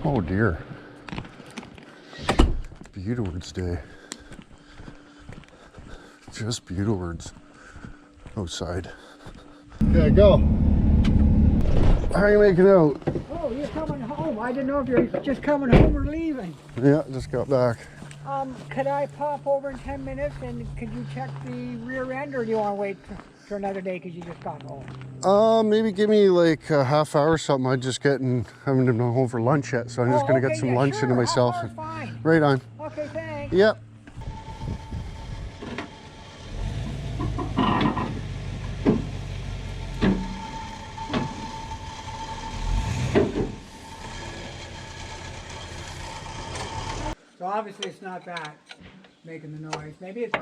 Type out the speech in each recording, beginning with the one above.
Oh dear. Beetlewords Day. Just beetlewords outside. Okay, go. How are you making out? Oh, you're coming home. I didn't know if you're just coming home or leaving. Yeah, just got back. Could I pop over in 10 minutes and could you check the rear end, or do you want to wait for another day because you just got home? Maybe give me like a half hour or something. I'm just haven't been home for lunch yet, so I'm just gonna get some lunch into myself. Half hour, fine. Right on. Okay, thanks. Yep. So obviously it's not that making the noise. Maybe it's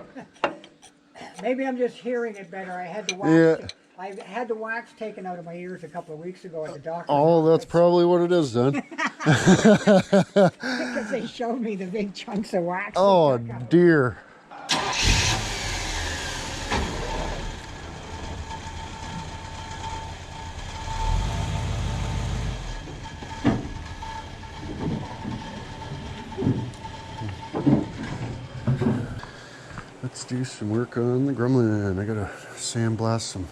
maybe I'm just hearing it better. I had the wax. Yeah. I had the wax taken out of my ears a couple of weeks ago at the doctor. Oh, that's probably what it is then. Because they showed me the big chunks of wax. Oh dear. Let's do some work on the Gremlin. I gotta sandblast some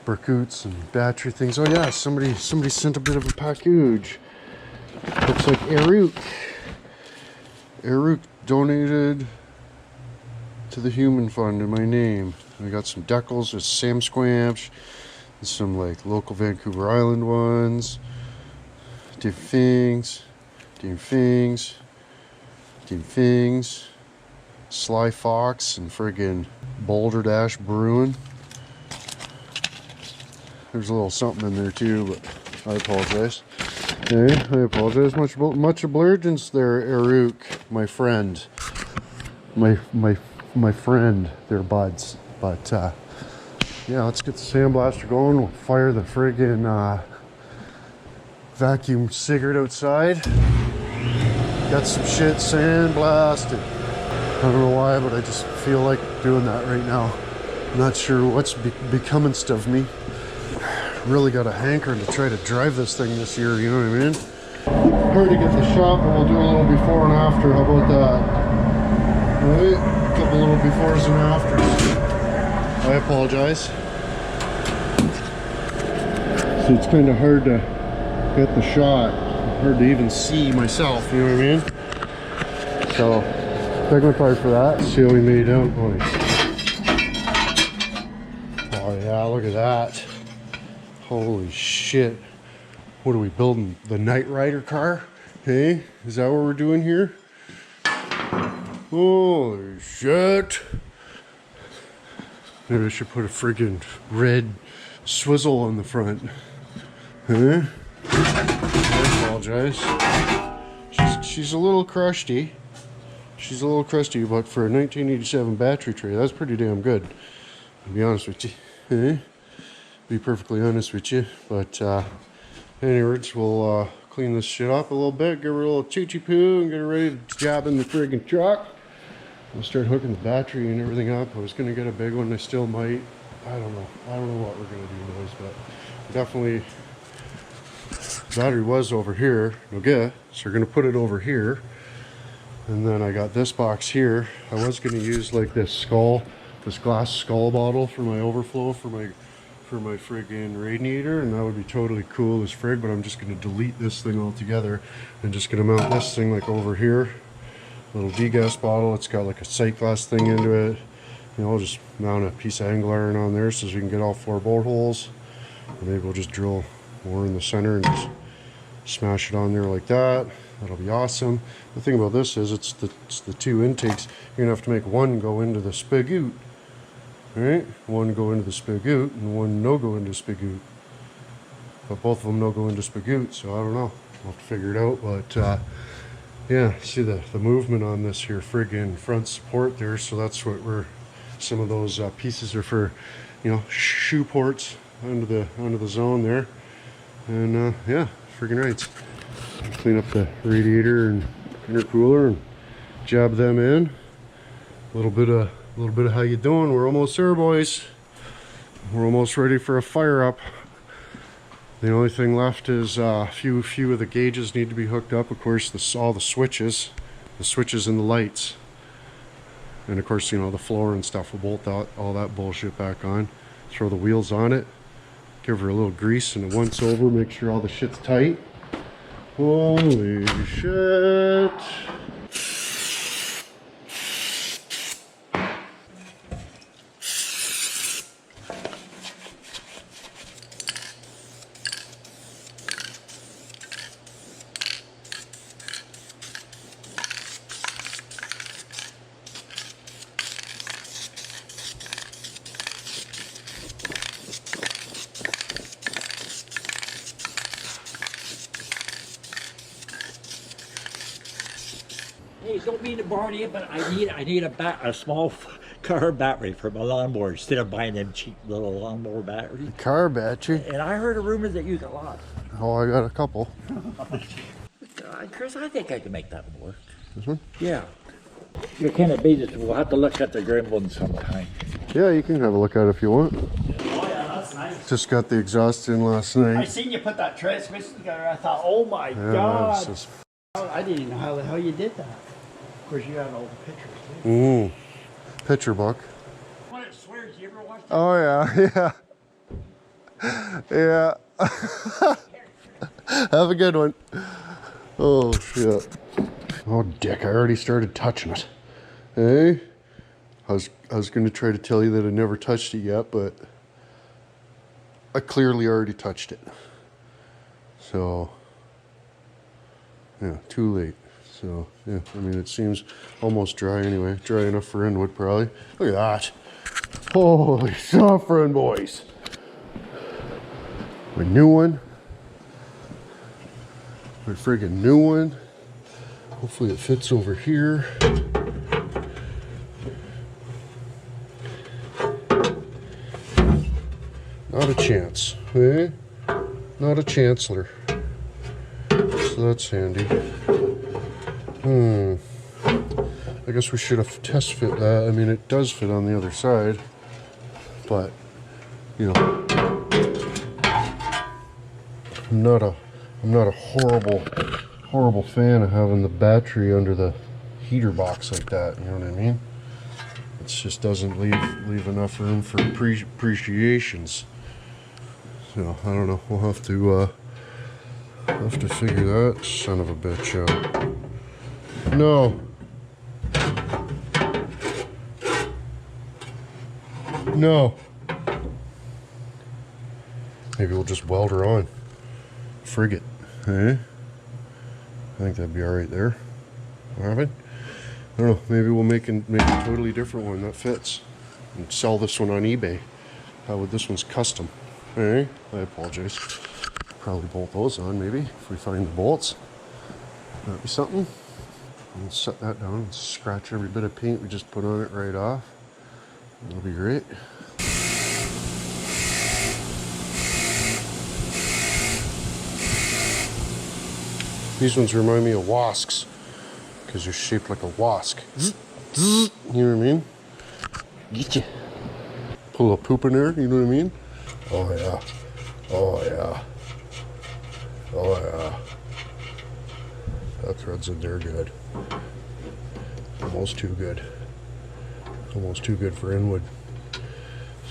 barcoots and battery things. Oh yeah, somebody sent a bit of a package. Looks like Eruk donated to the Human Fund in my name. I got some decals, there's Sam Squamch, and some like local Vancouver Island ones. Dim Fings, Sly Fox, and friggin' Boulder Dash Brewing. There's a little something in there too, but I apologize. Okay, I apologize. Much obligence there, Eruk, my friend. My friend, they're buds. But yeah, let's get the sandblaster going. We'll fire the friggin' vacuum cigarette outside. Got some shit sandblasted. I don't know why, but I just feel like doing that right now. I'm not sure what's becomingst of me. Really got a hankering to try to drive this thing this year, you know what I mean? Hard to get the shot, but we'll do a little before and after. How about that? Alright, a couple little befores and afters. I apologize. So it's kind of hard to get the shot. Hard to even see myself, you know what I mean? So, beg my pardon for that. Let's see how we made out, boys. Oh yeah, look at that. Holy shit. What are we building? The Knight Rider car? Hey, is that what we're doing here? Holy shit. Maybe I should put a friggin' red swizzle on the front. Huh? I apologize. She's a little crusty. She's a little crusty, but for a 1987 battery tray, that's pretty damn good. To be honest with you. Huh? Be perfectly honest with you, but anyways, we'll clean this shit up a little bit, give her a little choo-choo-poo, and get her ready to jab in the friggin' truck. We'll start hooking the battery and everything up. I was gonna get a big one, I still might. I don't know what we're gonna do, boys, but definitely the battery was over here. Okay, so we're gonna put it over here, and then I got this box here. I was gonna use like this glass skull bottle for my overflow for my friggin' radiator, and that would be totally cool as frig, but I'm just gonna delete this thing altogether and just gonna mount this thing like over here. Little degas bottle, it's got like a sight glass thing into it. You know, I'll just mount a piece of angle iron on there so we can get all 4 bolt holes. Or maybe we'll just drill more in the center and just smash it on there like that. That'll be awesome. The thing about this is it's the 2 intakes. You're gonna have to make one go into the spigot. Right? One go into the spigot and one no go into spigot. But both of them no go into spigot, so I don't know. I'll have to figure it out. But yeah, see the movement on this here friggin' front support there. So that's what some of those pieces are for, you know, shoe ports under the zone there. And yeah, friggin' right. Clean up the radiator and intercooler and jab them in. A little bit of how you doing. We're almost there, boys. We're almost ready for a fire up. The only thing left is a few of the gauges need to be hooked up. Of course, all the switches and the lights. And of course, you know, the floor and stuff. We'll bolt all that bullshit back on. Throw the wheels on it. Give her a little grease and a once over. Make sure all the shit's tight. Holy shit. Hey, don't mean to bother you, but I need a small car battery for my lawnmower instead of buying them cheap little lawnmower batteries. Car battery? And I heard a rumor that you got lots. Oh, I got a couple. Chris, I think I can make that work. This one? Yeah. You're kind of busy, we'll have to look at the Gremlin sometime. Yeah, you can have a look at it if you want. Oh yeah, that's nice. Just got the exhaust in last night. I seen you put that transmission together. I thought, oh my Yeah, God. it's just... I didn't even know how the hell you did that. Of course, you had all the pictures too. Picture book. When it swears, you ever watch that? Oh yeah, yeah. Yeah. Have a good one. Oh shit. Oh dick, I already started touching it. Hey? I was gonna try to tell you that I never touched it yet, but I clearly already touched it. So yeah, too late. So yeah, I mean it seems almost dry anyway. Dry enough for inwood probably. Look at that. Holy suffering, boys. My new one. My friggin' new one. Hopefully it fits over here. Not a chance, eh? Not a chancellor. So that's handy. I guess we should have test fit that. I mean, it does fit on the other side, but you know, I'm not a horrible fan of having the battery under the heater box like that. You know what I mean? It just doesn't leave enough room for appreciations. So I don't know. We'll have to figure that son of a bitch out. No. No. Maybe we'll just weld her on. Frig it. Eh? I think that'd be alright there. Alright? I don't know. Maybe we'll make a totally different one that fits. And sell this one on eBay. How would this one's custom? Eh? I apologize. Probably bolt those on maybe if we find the bolts. That'd be something. We'll set that down and scratch every bit of paint we just put on it right off. That'll be great. These ones remind me of wasks because they're shaped like a wask. You know what I mean? Get you. Pull a poop in there, you know what I mean? Oh yeah. Oh yeah. Oh yeah. That thread's in there good. Almost too good. Almost too good for inwood.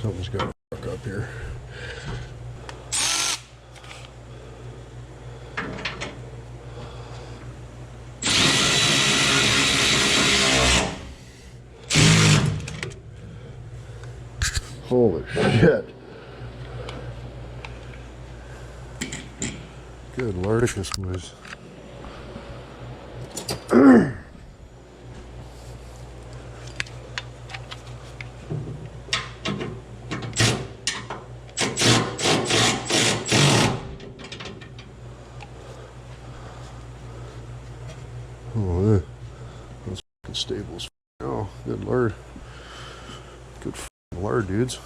Something's got to fuck up here. Holy shit. Good Lordicus, boys. Oh, those fucking stables. Oh, good Lord. Good fucking Lord, dudes.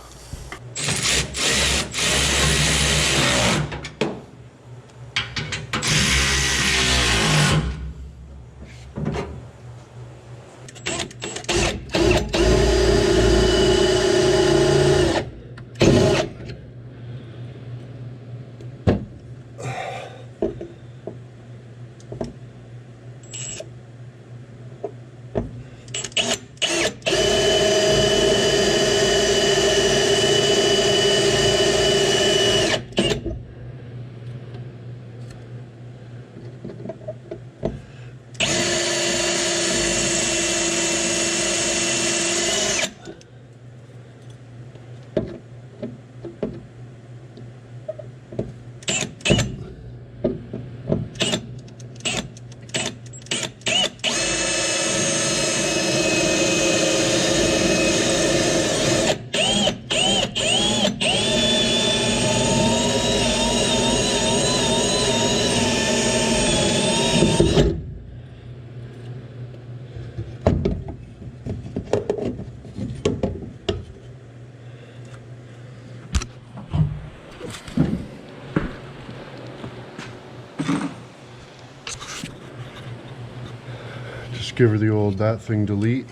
Just give her the old that thing delete.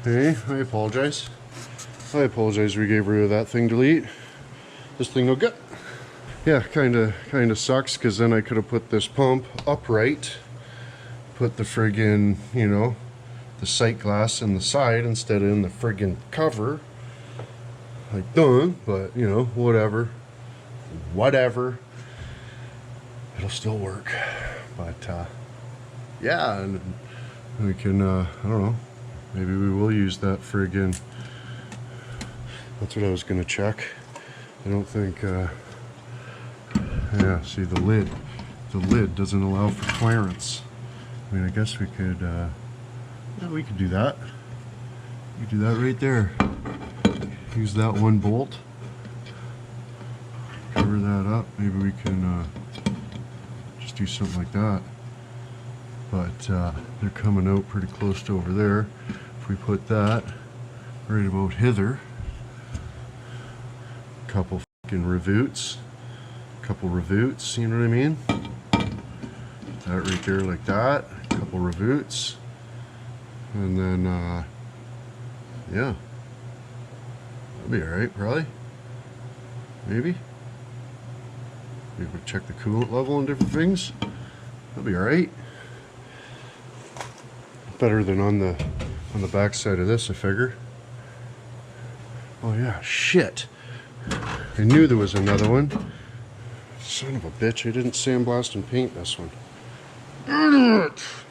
Hey, I apologize. I apologize we gave her that thing delete. This thing no good. Yeah, kinda sucks, because then I could have put this pump upright. Put the friggin', you know, the sight glass in the side instead of in the friggin' cover. Like done, but you know, whatever. It'll still work. But yeah, and we can I don't know, maybe we will use that friggin', that's what I was gonna check. I don't think yeah, see the lid doesn't allow for clearance. I mean, I guess we could yeah, we could do that. We could do that right there. Use that one bolt, cover that up. Maybe we can just do something like that. But they're coming out pretty close to over there. If we put that right about hither, couple fucking rivets, you know what I mean? That right there like that, couple rivets, and then yeah, that'll be alright probably. Maybe we check the coolant level and different things. That'll be alright. Better than on the back side of this, I figure. Oh yeah, shit. I knew there was another one. Son of a bitch, I didn't sandblast and paint this one.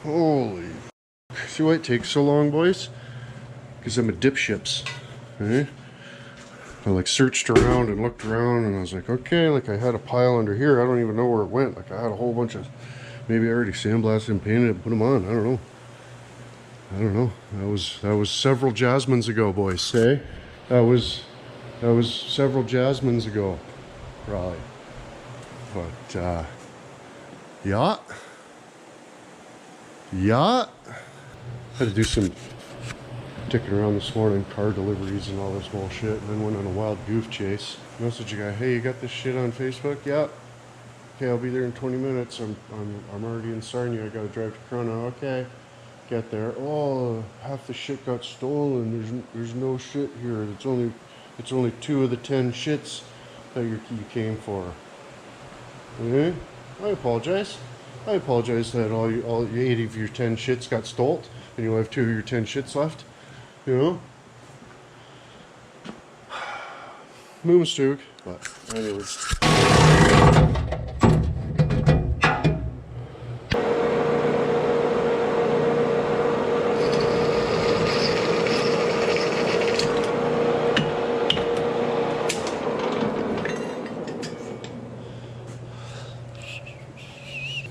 Holy. See why it takes so long, boys? Because I'm a dipships. Okay? I like searched around and looked around and I was like, okay, like I had a pile under here. I don't even know where it went. Like I had a whole bunch of, maybe I already sandblasted and painted it and put them on. I don't know. That was several jasmines ago, boys. Say, that was several jasmines ago, probably. But yeah. Had to do some dicking around this morning, car deliveries and all this bullshit, and then went on a wild goof chase. Message a guy, hey, you got this shit on Facebook? Yeah. Okay, I'll be there in 20 minutes. I'm already in Sarnia. I gotta drive to Corona. Okay. Get there. Oh, half the shit got stolen. There's no shit here. It's only 2 of the 10 shits that you came for. Okay? I apologize. I apologize that all 8 of your 10 shits got stole, and you have 2 of your 10 shits left. You know? Moonstook. But anyways.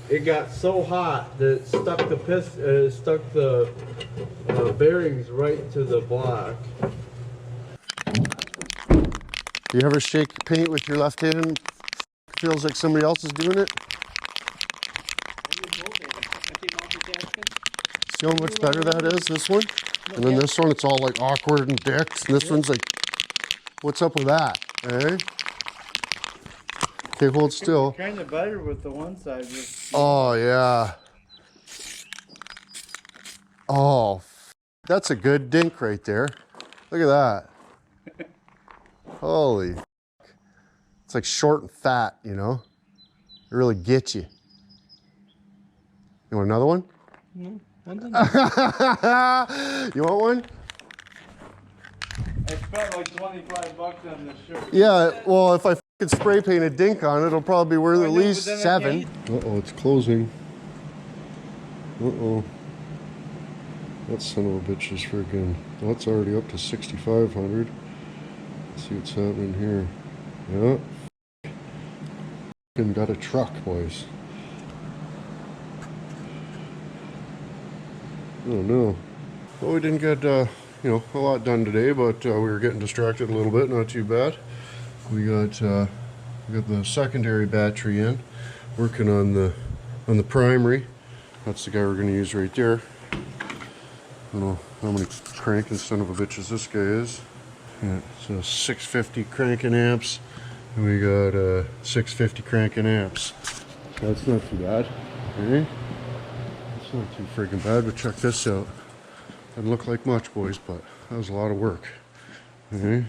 It got so hot that it stuck the bearings right to the block. You ever shake paint with your left hand? Feels like somebody else is doing it? See how much better that is, this one? And then this one, it's all like awkward and dicks. And this one's like, what's up with that? Eh? Okay, hold still. Kind of better with the one side. Oh, yeah. Oh, that's a good dink right there. Look at that. Holy. It's like short and fat, you know? It really gets you. You want another one? No, one's enough. You want one? I spent like $25 on this shirt. Yeah, well, if I could spray paint a dink on it, it'll probably be worth at least 7. Uh-oh, it's closing. Uh-oh. That son of a bitch is freaking... Well, it's already up to 6,500. Let's see what's happening here. Yeah. F***ing got a truck, boys. Oh, no. Well, we didn't get, you know, a lot done today, but we were getting distracted a little bit. Not too bad. We got the secondary battery in, working on the primary. That's the guy we're going to use right there. I don't know how many cranking son of a bitches this guy is. Yeah, so 650 cranking amps, And we got 650 cranking amps. That's not too bad. Okay? It's not too friggin' bad, but check this out. Doesn't look like much, boys, but that was a lot of work. Okay?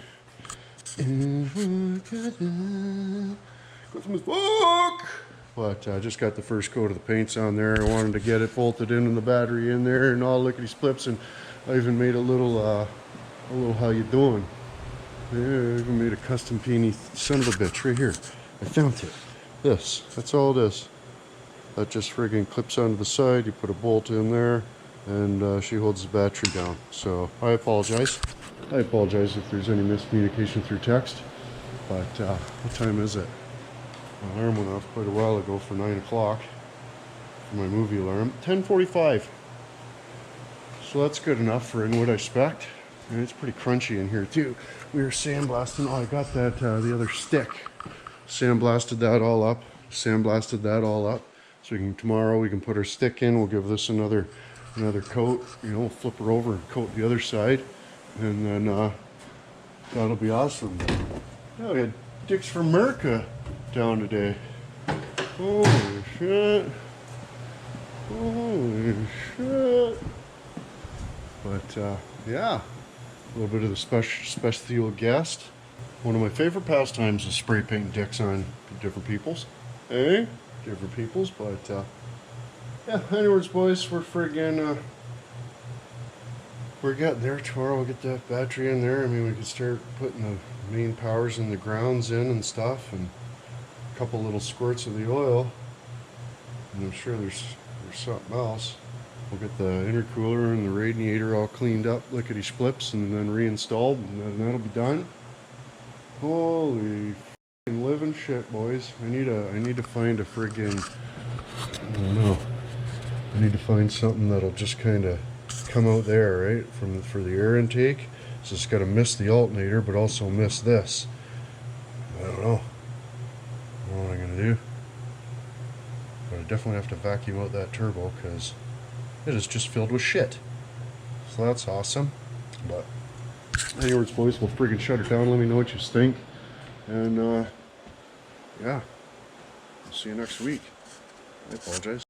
Christmas book! But I just got the first coat of the paints on there. I wanted to get it bolted in and the battery in there and all lickety splips, and I even made a little how you doing? Yeah, I even made a custom peony son of a bitch right here. I found it. That's all it is. That just friggin' clips onto the side. You put a bolt in there, and she holds the battery down. So I apologize. I apologize if there's any miscommunication through text. But what time is it? My alarm went off quite a while ago for 9 o'clock for my movie alarm. 10:45. So that's good enough for inwood, I expect. And it's pretty crunchy in here too. We were sandblasting. Oh, I got that the other stick. Sandblasted that all up. Sandblasted that all up. So tomorrow we can put our stick in. We'll give this another coat. You know, we'll flip her over and coat the other side, and then that'll be awesome. Yeah, we had Dicks from America down today. Holy shit! Holy shit! But yeah, a little bit of the special guest. One of my favorite pastimes is spray painting dicks on different peoples. Hey, different peoples. But yeah. Anyways, boys, we're friggin' we're getting there. Tomorrow we'll get that battery in there. I mean, we can start putting the main powers and the grounds in and stuff, and a couple little squirts of the oil. And I'm sure there's something else. We'll get the intercooler and the radiator all cleaned up, lickety splips, and then reinstalled, and that'll be done. Holy f***ing living shit, boys! I need to find a friggin', I don't know. I need to find something that'll just kind of come out there, right, for the air intake. So it's got to miss the alternator, but also miss this. I don't know. I don't know what I'm gonna do. But I definitely have to vacuum out that turbo because it is just filled with shit. So that's awesome. But anyways, boys, we'll friggin' shut it down. Let me know what you think. And yeah, I'll see you next week. I apologize.